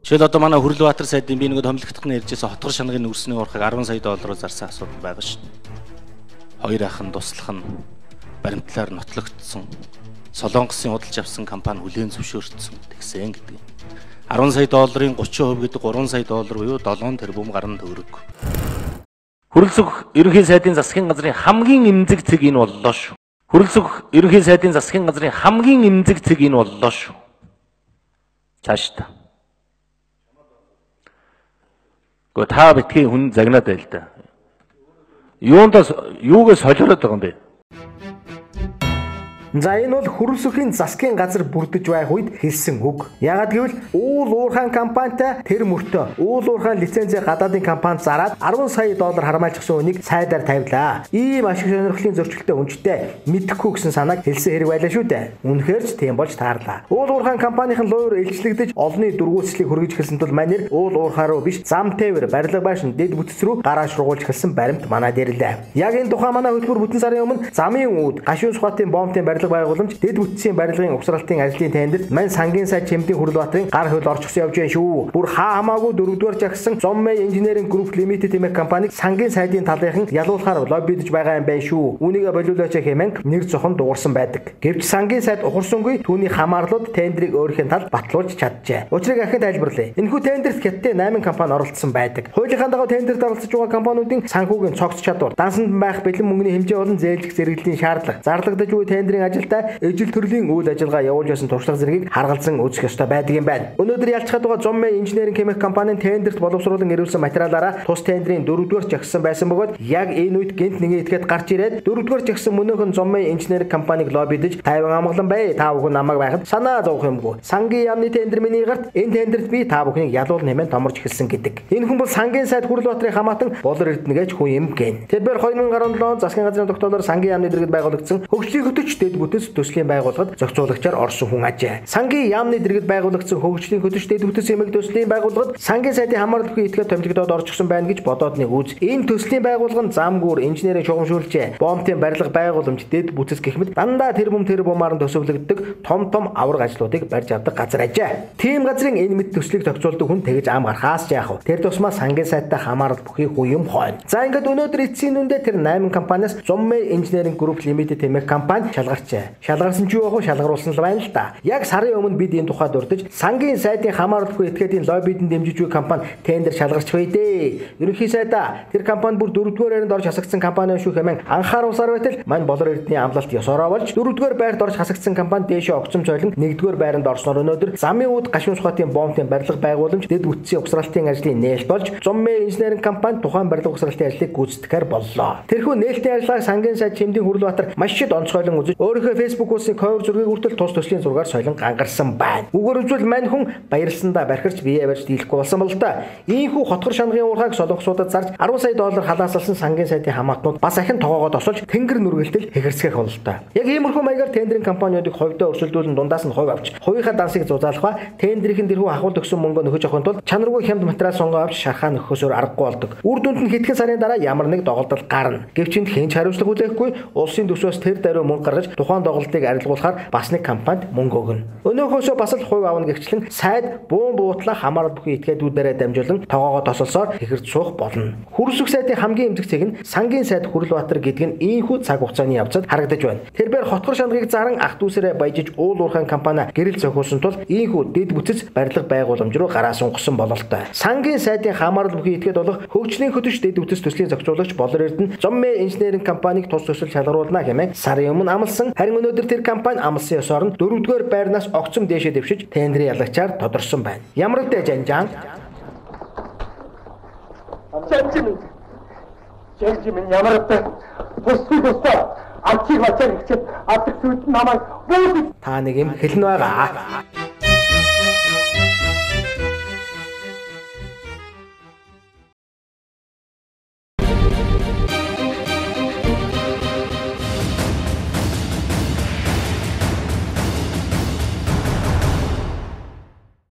Жишээл одоо манай Хүрлбаатар сайдын би нэг томилогдохны ярьжсэн хотгор шанагын үрсний уурхаг 10 сая доллараар зарсан асуудал байгаа шүү дээ. Хоёр ахын туслах нь баримтлаар нотлогдсон. Солонгосын худалдаж авсан компани хүлээн зөвшөөрсөн тэгсэн гэдэг. 10 сая долларын 30% гэдэг 3 сая доллар буюу 7 тэрбум гарна төгрөг. Хөрөлцөх ерөнхий сайдын засгийн газрын хамгийн эмзэг цэг энэ боллоо шүү. Хөрөлцөх ерөнхий сайдын засгийн газрын хамгийн эмзэг цэг энэ боллоо шүү. Цааш та. Гэхдээ та битгий хүн загнаад байл та. Юугаас солиороод байгаа юм бэ? За энэ бол хөрөлсөхийн засгийн газар бүрдэж байх үед хэлсэн үг. Яагаад гэвэл уул уурхайн компанитай тэр мөртөө уул уурхайн лицензээ гадаадын компанид зараад 10 сая доллар харамайлгсан үнийг сайдаар тавилаа. Ийм ашиг сонирхлын зөрчилтэй үнэтэй мэдэхгүй гэсэн санааг хэлсэн хэрэг байлаа шүү дээ. Үнэхээр ч тийм болж таарлаа. Уул уурхайн компанийн луур илчлэгдэж олонний дургуутслыг хүргэж эхэлсэн тул манер уул уурхаа руу биш зам тээвэр барилга байшин дэд бүтц рүү гараа шургуулж эхэлсэн баримт манад ирлээ. Яг энэ тухай манай хөтөлбөр бүтэн сарын өмнө замын үүд гашуун сухатын бомбын байгууламж дэд бүтцийн барилгын угсралтын ажлын тендерт мань сангийн сайд Чемдийн Хүрлбаатарын гар хөл орчихсон явж байна шүү. Бүр хамаагүй 4-р жагсан Зоммей Engineering Group Limited хэмээх компаниг сангийн сайдын талынхан ялуулахаар лоббидж байгаа юм байна шүү. Үүнийг болиулаач хэмээн нэр зохон дуурсан байдаг. Гэвч сангийн сайд ухарсангүй түүний хамаарлууд тендерийг өөрийнх нь талд батлуулж чаджээ. Учрыг ахин тайлбарлая. Энэхүү тендерт хятадын 8 компани оролцсон байдаг. Хуулийнхаа дагуу тендерт оролцож байгаа компаниудын санхүүгийн цогц чадвар, дансанд байх бэлэн мөнгөний хэмжээ болон зээлжих зэрэглэлийн шаардлага, зарлагдаж буй тендерийн ажилдаа ижил төрлийн үйл ажиллагаа явуулж байсан туршлага зэргийг харгалзан үзэх ёстой байдаг юм байна. Өнөөдөр ялцгаад байгаа Зоммей Engineering хэмээх компанийн тендерт боловсруулан ирүүлсэн материалаараа тус тендерийн 4-р жагсан байсан бөгөөд яг энэ үед гэнт нэгэн этгээд гарч ирээд 4-р жагсан мөнөөхөн Зоммей Engineering компаниг лоббидж тайван амгалан бай та бүхэн намайг байхад санаа зовох юмгүй. Сангийн яамны тендер миний гарт энэ тендерт би та бүхнийг ялуул нэмэн томорч эхэлсэн гэдэг. Энэ хүн бол сангийн сайд Хүрлбаатарын хамаатан Болор Эрдэнэгийн хүн юм гэн. Тэрээр 2017 засгийн газрын тогтоолоор сангийн яамны дэргэд байгуулагдсан хөгжлийн хөтөч дэд бүтэц төслийн байгууллагад зохицуулагчаар орсон хүн ажээ. Сангийн яамны дэргэд байгуулагдсан хөгжлийн хөтөч дэд бүтэц хэмээх төслийн байгууллагад сангийн сайдын хамаарал бүхий этгээд томилогдоод орчихсон байна гэж бодоод нэг үз. Энэ төслийн байгууллага нь замгүйр инженерийн шугамшуулжээ. Бомбын барилга байгууламж дэд бүтэц гэх мэт дандаа тэрбумаар нь төсөвлөгддөг том авраг ажлуудыг барьж авдаг газар ажээ. Тийм газрын энэ мэд төслийг зохицуулдаг хүн тэгж ам гарахаас ч яах вэ? Тэр тусмаа сангийн сайдтай хамаарал бүхий хүн юм хойно. За ингээд өнөөдөр эцсийн нүндээ тэр 8 компаниас Зоммей Engineering Group Limited хэмээх компани шалгарчээ. Шалгарсан ч юу яг шалгаруулсан л байна л да. Яг сарын өмнө бид энэ тухайд урдж сангийн сайдын хамааралгүй этгээдийн лоббидэн дэмжиж буй компани тендер шалгарч бай дээ. Ерөнхий сайдаа тэр компани бүр 4-р байранд орж хасагдсан компани шүү хэмээн анхааруулсаар байтал мань Болор Эрдэнэний амлалт ёсороо болж 4-р байранд орж хасагдсан компани дээшээ огцом цойлон 1-р байранд орсноор өнөөдөр замын үүд гашуун сухатын бомбын барилга байгууламж дэд бүтцийн угсралтын ажлын нээлт болж Зоммей Engineering компани тухайн барилга угсралтын ажлыг гүйцэтгэхээр боллоо. Тэрхүү нээлтийн ажлыг сангийн сайд Чемдийн Хүрлбаатар маш их онцгойлон үзэж өөрийнхөө Facebook-уусын ковер зургийг үртэл тус төслийн зургаар соёлон гангарсан байна. Үгээр үзвэл мань хүн баярлсандаа бархирч бие барьж дийлэхгүй болсон бол та. Ийхүү хотгор шанагын уурхайг солонгосуудад зарж 10 сая доллар халаасалсан сангийн сайдын хамаатнууд бас ахин тоогоод осолж тэнгэр нүргэлтэл хэхэрсгэх болно та. Яг иймэрхүү маягаар тендерийн компаниудыг хувьдаа өрсөлдүүлэн дундаас нь хувь авч хувийнхаа дансыг зузаалах ба тендерийн дэрхүү ахуул өгсөн мөнгөө нөхөж авахын тулд чанаргүй хямд материал сонгоо авч шархаа нөхөхөөсөөр аргагүй болдог. Үр дүнд нь хэдхэн сарын дараа ямар нэг доголдол гарна. Гэвч энд хинч хариуцлага хүлээхгүй улсын төсвөөс тэр даруй мөнгө гаргаж тухайн доголдолтыг арилгуулахаар бас нэг компанид мөнгө өгнө. Өнөөхөөсөө бас л хувь авна гэгчлэн сайд буун буутлаа хамаарал бүхий этгээдүүдээрээ дамжуулан тоогоогоо тосолсоор хэхэрд суух болно. Хөрөлсөх сайдын хамгийн эмзэг цэг нь сангийн сайд Хүрлбаатар гэдэг нь ийхүү цаг хугацааны явцад харагдаж байна. Тэрээр хотгор шанагыг заран ах дүүсээрээ баяжиж уул уурхайн компани гэрэл зохиосон тул ийхүү дэд бүтэц барилга байгууламж руу гараа сунгасан бололтой. Сангийн сайдын хамаарал бүхий этгээд болох хөгжлийн хөтөч дэд бүтэц төслийн зохицуулагч Болор Эрдэнэ Зоммей Engineering компаниг тус төсөл шалгаруулна хэмээн сарын өмнө амласан. Харин өнөөдөр тэр компани амлсан ёсоор нь 4-р байрнаас огцом дээшээ дэвшиж тендерийн ялагчаар тодорсон байна. Ямар үдэ жанжаан? Жанжим ямар үдэ? Тусгай ачиг мачиг авдаг зүйл намайг та нэг юм хэлнэ байгаа.